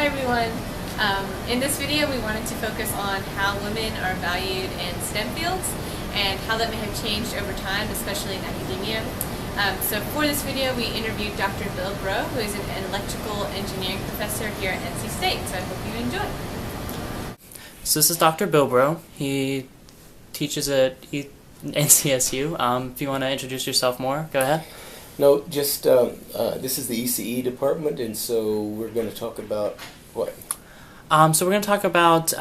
Hi everyone. In this video we wanted to focus on how women are valued in STEM fields and how that may have changed over time, especially in academia. So for this video we interviewed Dr. Bilbro, who is an electrical engineering professor here at NC State, so I hope you enjoy. So this is Dr. Bilbro. He teaches at NCSU. If you want to introduce yourself more, go ahead. No, just this is the ECE department, and so we're going to talk about what? So we're going to talk about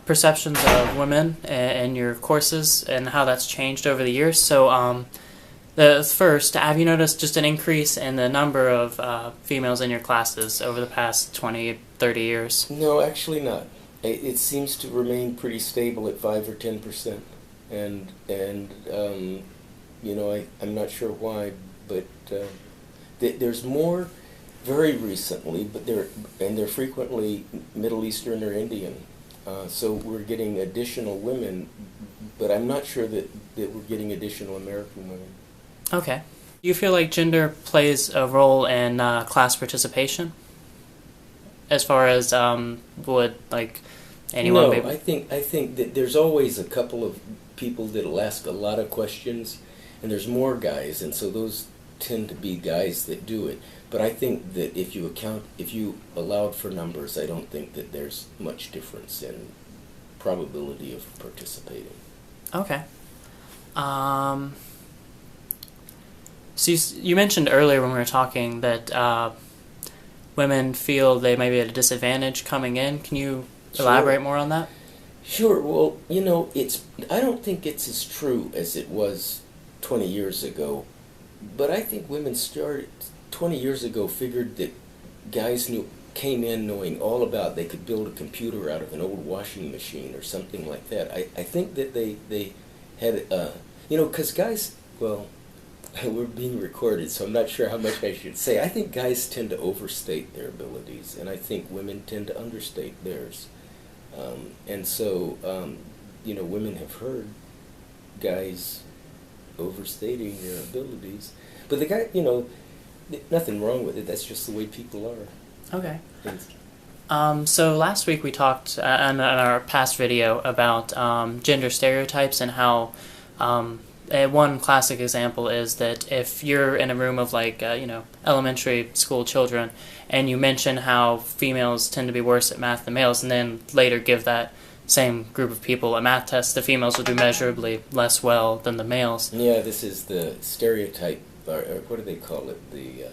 perceptions of women in your courses and how that's changed over the years. So first, have you noticed just an increase in the number of females in your classes over the past 20, 30 years? No, actually not. It seems to remain pretty stable at 5 or 10%, and you know, I'm not sure why, but there's more very recently, but they're frequently Middle Eastern or Indian. So we're getting additional women, but I'm not sure that we're getting additional American women. Okay. Do you feel like gender plays a role in class participation? As far as would like anyone? No, maybe? I think that there's always a couple of people that'll ask a lot of questions, and there's more guys, and so those tend to be guys that do it. But I think that if you allowed for numbers, I don't think that there's much difference in probability of participating. Okay. So you mentioned earlier when we were talking that women feel they may be at a disadvantage coming in. Can you elaborate more on that? Sure. Well, you know, I don't think it's as true as it was 20 years ago. But I think women 20 years ago figured that guys came in knowing all about, they could build a computer out of an old washing machine or something like that. I think that they had, you know, because guys, well, we're being recorded, so I'm not sure how much I should say. I think guys tend to overstate their abilities, and I think women tend to understate theirs. And so, you know, women have heard guys overstating their abilities. But the guy, you know, nothing wrong with it. That's just the way people are. Okay. So last week we talked in our past video about gender stereotypes and how one classic example is that if you're in a room of like you know, elementary school children and you mention how females tend to be worse at math than males, and then later give that same group of people a math test, the females will do measurably less well than the males. Yeah, this is the stereotype, or what do they call it? The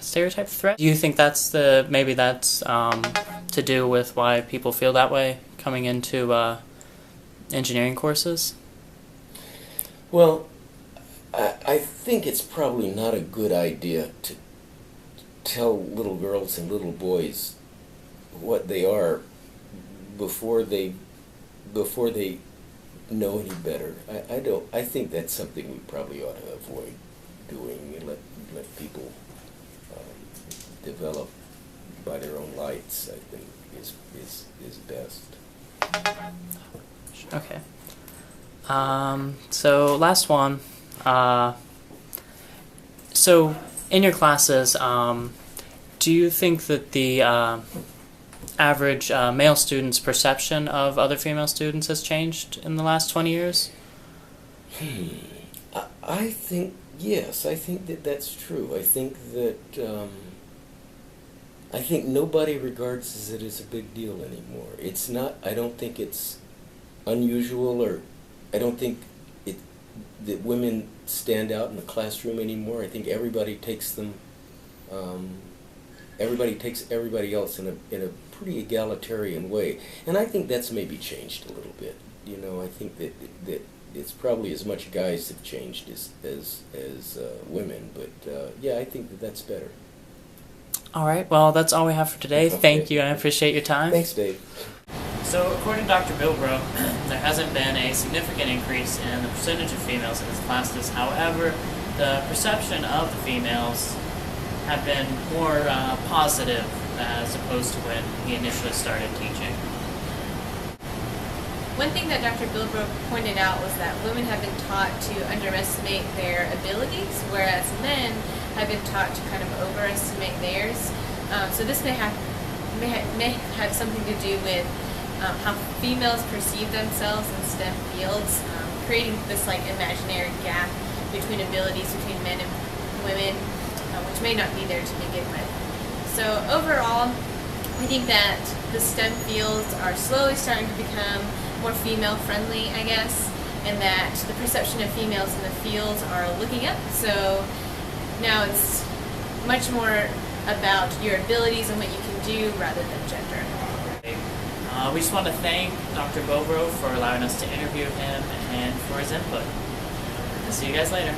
stereotype threat. Do you think that's maybe that's to do with why people feel that way coming into engineering courses? Well, I think it's probably not a good idea to tell little girls and little boys what they are before they know any better. I think that's something we probably ought to avoid doing, and let people develop by their own lights. I think is best. Okay. So last one. So in your classes, do you think that the average male student's perception of other female students has changed in the last 20 years? I think, yes, I think that that's true. I think that I think nobody regards it as a big deal anymore. It's not, I don't think it's unusual, or I don't think that women stand out in the classroom anymore. I think everybody takes them, everybody takes everybody else in a pretty egalitarian way, and I think that's maybe changed a little bit. You know, I think that it's probably as much guys have changed as women, but yeah, I think that that's better. All right. Well, that's all we have for today. Okay. Thank you. I appreciate your time. Thanks, Dave. So, according to Dr. Bilbro, there hasn't been a significant increase in the percentage of females in his classes. However, the perception of the females have been more positive as opposed to when he initially started teaching. One thing that Dr. Bilbro pointed out was that women have been taught to underestimate their abilities, whereas men have been taught to kind of overestimate theirs. So this may may have something to do with how females perceive themselves in STEM fields, creating this like imaginary gap between abilities between men and women, which may not be there to begin with. So overall, I think that the STEM fields are slowly starting to become more female-friendly, I guess, and that the perception of females in the fields are looking up. So now it's much more about your abilities and what you can do rather than gender. We just want to thank Dr. Bilbro for allowing us to interview him and for his input. See you guys later.